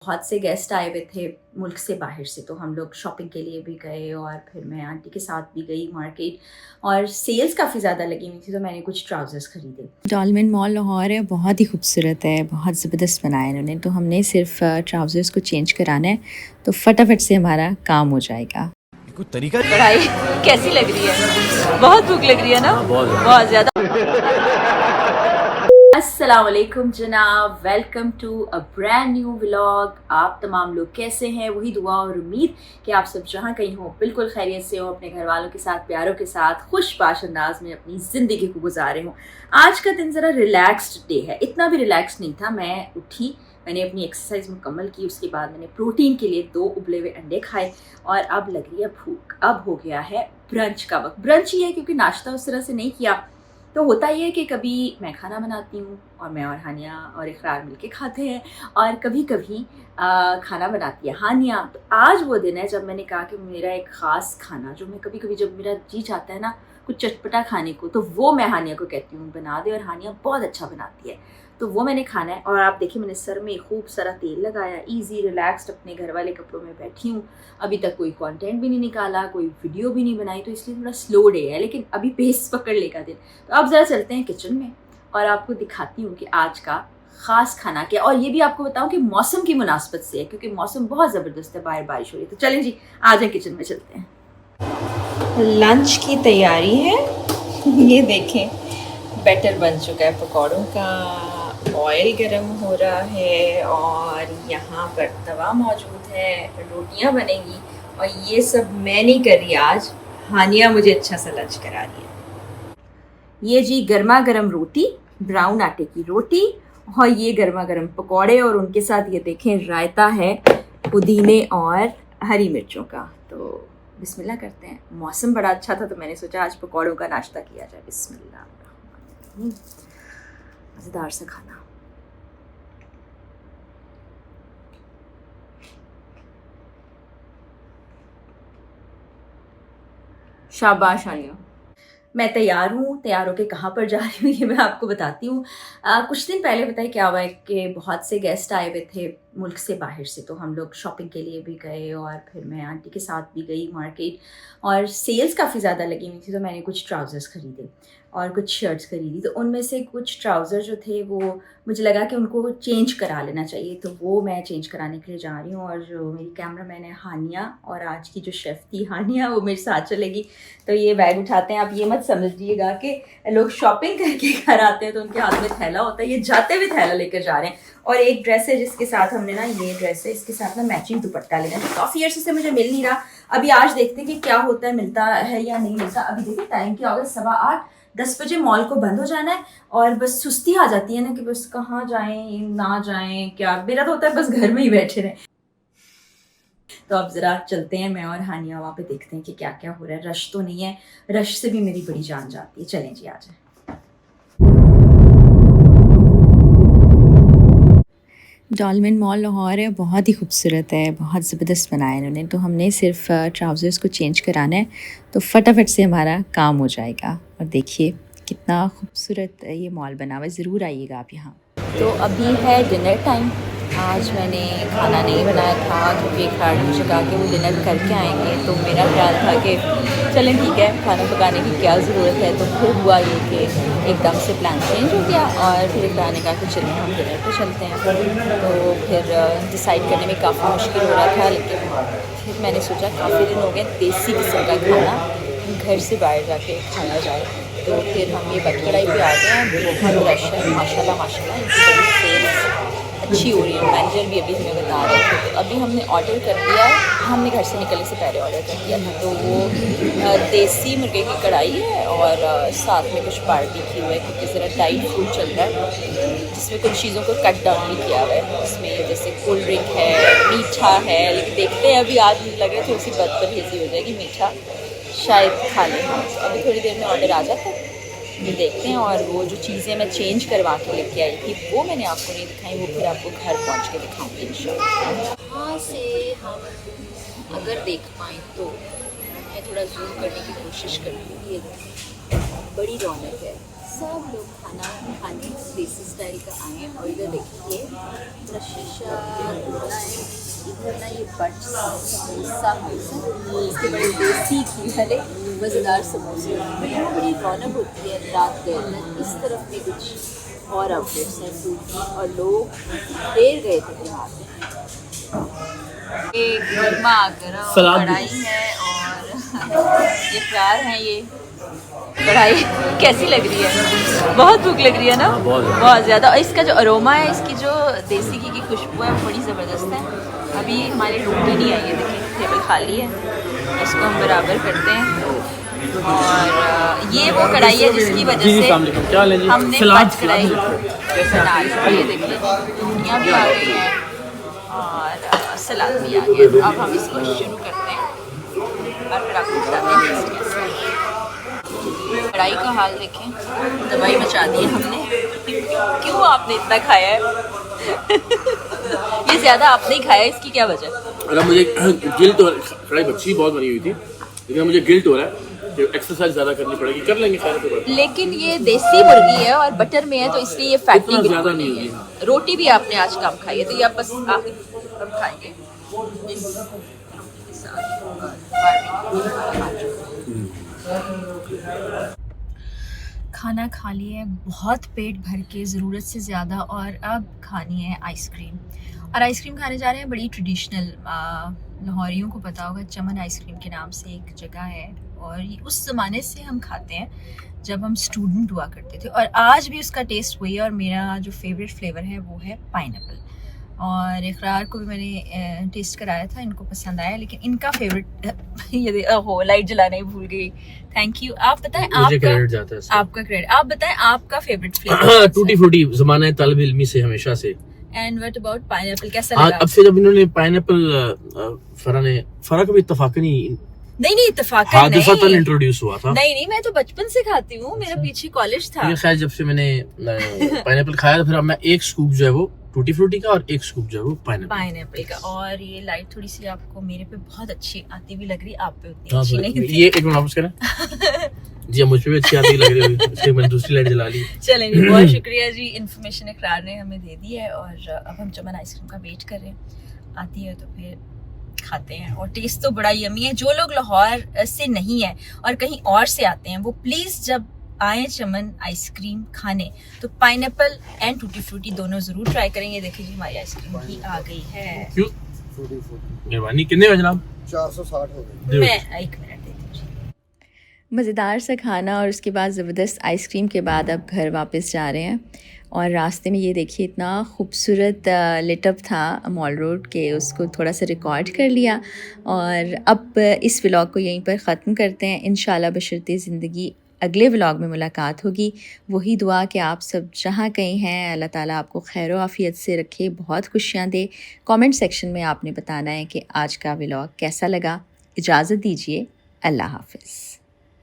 बहुत से गेस्ट आए हुए थे मुल्क से बाहर से, तो हम लोग शॉपिंग के लिए भी गए और फिर मैं आंटी के साथ भी गई मार्केट और सेल्स काफ़ी ज़्यादा लगी हुई थी, तो मैंने कुछ ट्राउज़र्स ख़रीदे। डॉलमेन मॉल लाहौर है, बहुत ही खूबसूरत है, बहुत ज़बरदस्त बनाया है इन्होंने। तो हमने सिर्फ ट्राउज़र्स को चेंज कराना है तो फटाफट से हमारा काम हो जाएगा। कोई तरीका पढ़ाई कैसी लग रही है? बहुत भूख लग रही है ना, बहुत ज़्यादा। अस्सलाम वालेकुम जनाब, welcome to a brand new vlog. आप तमाम लोग कैसे हैं? वही दुआ और उम्मीद कि आप सब जहाँ कहीं हो बिल्कुल खैरियत से हो, अपने घर वालों के साथ, प्यारों के साथ खुशबाश अंदाज में अपनी ज़िंदगी को गुजारे हो। आज का दिन ज़रा रिलैक्स्ड डे है, इतना भी रिलैक्स नहीं था। मैं उठी, मैंने अपनी एक्सरसाइज मुकम्मल की, उसके बाद मैंने प्रोटीन के लिए 2 उबले हुए अंडे खाए और अब लग रही है भूख। अब हो गया है ब्रंच का वक्त। ब्रंच ही है क्योंकि नाश्ता उस तरह से नहीं किया। तो होता ही है कि कभी मैं खाना बनाती हूँ और मैं और हानिया और इकरार मिलके खाते हैं, और कभी कभी खाना बनाती है हानिया। तो आज वो दिन है जब मैंने कहा कि मेरा एक ख़ास खाना, जो मैं कभी कभी जब मेरा जी चाहता है ना कुछ चटपटा खाने को, तो वो मैं हानिया को कहती हूँ बना दे, और हानिया बहुत अच्छा बनाती है, तो वो मैंने खाना है। और आप देखिए मैंने सर में खूब सारा तेल लगाया, इजी रिलैक्स्ड अपने घर वाले कपड़ों में बैठी हूँ। अभी तक कोई कंटेंट भी नहीं निकाला, कोई वीडियो भी नहीं बनाई, तो इसलिए थोड़ा स्लो डे है, लेकिन अभी पेस पकड़ लेगा दिन। तो अब ज़रा चलते हैं किचन में और आपको दिखाती हूँ कि आज का ख़ास खाना क्या। और ये भी आपको बताऊँ कि मौसम की मुनासबत से है, क्योंकि मौसम बहुत ज़बरदस्त है, बाहर बारिश हो रही है। तो चलें जी, आ जाए किचन में चलते हैं। लंच की तैयारी है, ये देखें बैटर बन चुका है पकौड़ों का, ऑयल गरम हो रहा है और यहाँ पर तवा मौजूद है, रोटियाँ बनेंगी। और ये सब मैं नहीं कर रही आज, हानिया मुझे अच्छा सा लंच करा रही है। ये जी गर्मा गर्म रोटी, ब्राउन आटे की रोटी, और ये गर्मा गर्म पकौड़े, और उनके साथ ये देखें रायता है पुदीने और हरी मिर्चों का। तो बिस्मिल्लाह करते हैं। मौसम बड़ा अच्छा था तो मैंने सोचा आज पकौड़ों का नाश्ता किया जाए। बिस्मिल्लाह, मज़ेदार सा खाना। शाबाश आनिया। मैं तैयार हूँ, तैयार होके कहाँ पर जा रही हूँ ये मैं आपको बताती हूँ। कुछ दिन पहले बताइए क्या हुआ है कि बहुत से गेस्ट आए हुए थे मुल्क से बाहर से, तो हम लोग शॉपिंग के लिए भी गए और फिर मैं आंटी के साथ भी गई मार्केट, और सेल्स काफ़ी ज़्यादा लगी हुई थी, तो मैंने कुछ ट्राउज़र्स ख़रीदे और कुछ शर्ट्स ख़रीदी। तो उनमें से कुछ ट्राउज़र जो थे वो मुझे लगा कि उनको चेंज करा लेना चाहिए, तो वो मैं चेंज कराने के लिए जा रही हूँ। और जो मेरी कैमरा मैन है हानिया, और आज की जो शेफ़ थी हानिया, वो मेरे साथ चलेगी। तो ये बैग उठाते हैं। आप ये मत समझिएगा कि लोग शॉपिंग करके घर आते हैं तो उनके हाथ में थैला होता है, ये जाते हुए थैला लेकर जा रहे हैं। और एक ड्रेस है जिसके साथ हमने ना, ये ड्रेस है, इसके साथ ना मैचिंग दुपट्टा लेना है, काफ़ी अर्से से मुझे मिल नहीं रहा। अभी आज देखते हैं कि क्या होता है, मिलता है या नहीं मिलता। अभी देखिए टाइम क्या होगा, 8:15, 10 बजे मॉल को बंद हो जाना है, और बस सुस्ती आ जाती है ना कि बस कहाँ जाएं ना जाएं, क्या मेरा तो होता है बस घर में ही बैठे रहें। तो अब ज़रा चलते हैं, मैं और हानिया वहाँ पे देखते हैं कि क्या क्या हो रहा है। रश तो नहीं है, रश से भी मेरी बड़ी जान जाती है। चलें जी, आ जाए। डॉलमेन मॉल लाहौर है, बहुत ही खूबसूरत है, बहुत ज़बरदस्त बनाया है इन्होंने। तो हमने सिर्फ ट्राउज़र्स को चेंज कराना है तो फटाफट से हमारा काम हो जाएगा। और देखिए कितना खूबसूरत ये मॉल बना हुआ है, ज़रूर आइएगा आप यहाँ। तो अभी है डिनर टाइम। आज मैंने खाना नहीं बनाया था क्योंकि एक फ्रेंड मुझे कहा कि वो डिनर करके आएंगे, तो मेरा ख्याल था कि चलें ठीक है, खाना पकाने की क्या ज़रूरत है। तो फिर हुआ ये कि एकदम से प्लान चेंज हो गया, और फिर एक ने कहा कि चलें हम डिनर पे चलते हैं। तो फिर डिसाइड करने में काफ़ी मुश्किल हो रहा था, लेकिन फिर मैंने सोचा काफ़ी दिन हो गए देसी किस्म का खाना घर से बाहर जाके खाया जाए। तो फिर हम ये बट कढ़ाई पे आ गए हैं। बहुत रश है माशाल्लाह माशाल्लाह, इनकी बड़ी सेल्स अच्छी हो रही है। मैनेजर भी अभी हमें बता रहे थे। तो अभी हमने ऑर्डर कर दिया है, हमने घर से निकलने से पहले ऑर्डर कर दिया था। तो वो देसी मुर्गे की कढ़ाई है और साथ में कुछ बारबेक्यू है, क्योंकि ज़रा टाइट फूड चल रहा है, जिसमें कुछ चीज़ों को कट डाउन भी किया हुआ है। इसमें जैसे कोल्ड ड्रिंक है, मीठा है, लेकिन देखते हैं अभी आज मुझे लग रहा है थोड़ी सी बदतमीज़ी हो जाएगी, मीठा शायद खा लें। अभी थोड़ी देर में ऑर्डर आ जाता है, ये देखते हैं। और वो जो चीज़ें मैं चेंज करवा के लेके आई थी वो मैंने आपको नहीं दिखाई, वो फिर आपको घर पहुंच के दिखाऊंगी इंशाल्लाह। यहाँ से हम अगर देख पाएँ तो, मैं थोड़ा जूम करने की कोशिश करती हूँ। ये बड़ी रौनक है, सब लोग खाना खाने देसी स्टाइल का आए हैं और इधर देखिए पूरा शीशा खुला है। इधर ना ये बट समोसा इसके बड़े देसी घी वाले मज़ेदार समोसे तो यहाँ बड़ी रौनक होती है रात गए तक। इस तरफ भी कुछ और आउटलेट्स हैं फूड की और लोग ढेर गए थे यहाँ पे। ये गर्मा गर्म कढ़ाई है और ये प्यार है। ये कढ़ाई कैसी लग रही है? बहुत भूख लग रही है ना, बहुत ज़्यादा। और इसका जो अरोमा है, इसकी जो देसी घी की खुशबू है वो बड़ी ज़बरदस्त है। अभी हमारी रोटी नहीं आई है, देखिए टेबल खाली है, इसको हम बराबर करते हैं। और ये वो कढ़ाई है जिसकी वजह से हमने पाँच कढ़ाई बना ली है। देखिए रोटियाँ भी आ गई हैं और सलाद भी आ गया। तो अब हम इसको शुरू करते हैं और फिर आपको बताते हैं टेस्ट कैसा है। कढ़ाई का हाल देखें, दवाई मचा दी है हमने। क्यों आपने इतना खाया है? ये ज़्यादा आपने ही खाया है, इसकी क्या वजह? अगर मुझे गिल्ट हो, कढ़ाई अच्छी बहुत बनी हुई थी, लेकिन मुझे गिल्ट हो रहा है कि एक्सरसाइज ज़्यादा करनी पड़ेगी। कर लेंगे खैर तो। लेकिन ये देसी मुर्गी है और बटर में है तो इसलिए ये फैटी ज़्यादा नहीं होगी। रोटी भी आपने आज कम खाई है तो ये आप बस कम खाएंगे इस रोटी के साथ। खाना खा लिया है बहुत पेट भर के, ज़रूरत से ज़्यादा, और अब खानी है आइसक्रीम। और आइसक्रीम खाने जा रहे हैं बड़ी ट्रेडिशनल, लाहौरियों को पता होगा चमन आइसक्रीम के नाम से एक जगह है और ये उस ज़माने से हम खाते हैं जब हम स्टूडेंट हुआ करते थे और आज भी उसका टेस्ट वही है। और मेरा जो फेवरेट फ्लेवर है वो है पाइनएप्पल। और इकरार को भी मैंने टेस्ट कराया था, इनको पसंद आया। लेकिन इनका फेवरेट ये हो लाइट जलाना ही भूल गई। Thank you. आप बताएं आपका क्रेडिट। आप बताएं आपका फेवरेट फ्लेवर? टूटी फ्रूटी ज़माने तलब इल्मी से हमेशा से। एंड व्हाट अबाउट पाइनएप्पल, कैसा लगा? अब से जब इन्होंने पाइनएप्पल फरा भी इत्तफाकन नहीं इत्तेफाकन नहीं इंट्रोड्यूस हुआ था। नहीं मैं तो बचपन से खाती हूँ, मेरा पीछे कॉलेज था। खैर जब से मैंने पाइनएप्पल खाया तो फिर अब मैं एक स्कूप जो है वो टूटी फ्रूटी का और एक स्कूप जो है वो पाइनएप्पल का। और ये लाइट थोड़ी सी आपको मेरे पे बहुत अच्छी आती भी लग रही, आप पे उतनी अच्छी नहीं थी। ये एक मिनट वापस करें। जी मुझ पे भी अच्छी आती लग रही है, इसलिए मैंने दूसरी लाइट जला ली। चलें जी, बहुत शुक्रिया जी, इन्फॉर्मेशन इकरार ने हमें दे दी है। और अब हम चमन आइसक्रीम का वेट कर रहे हैं, आती है तो फिर खाते हैं। और टेस्ट तो बड़ा यमी है। जो लोग लाहौर से नहीं है और कहीं और से आते हैं वो प्लीज़ जब आए चमन आइसक्रीम खाने तो पाइनएप्पल एंड टूटी फ्रूटी दोनों ज़रूर ट्राई करें। ये देखिए जी हमारी आइसक्रीम भी आ गई है। क्यों मेहरबानी, कितने हो जनाब? 460 हो गए। मैं एक मिनट देती हूँ। मज़ेदार सा खाना और उसके बाद ज़बरदस्त आइसक्रीम के बाद अब घर वापस जा रहे हैं। और रास्ते में ये देखिए इतना खूबसूरत लिटअप था मॉल रोड के, उसको थोड़ा सा रिकॉर्ड कर लिया। और अब इस व्लॉग को यहीं पर ख़त्म करते हैं। इंशाल्लाह बशर्ते ज़िंदगी अगले व्लॉग में मुलाकात होगी। वही दुआ कि आप सब जहाँ कहीं हैं अल्लाह ताला आपको खैर आफ़ियत से रखे, बहुत खुशियाँ दे। कमेंट सेक्शन में आपने बताना है कि आज का व्लॉग कैसा लगा। इजाज़त दीजिए, अल्लाह हाफ़िज़।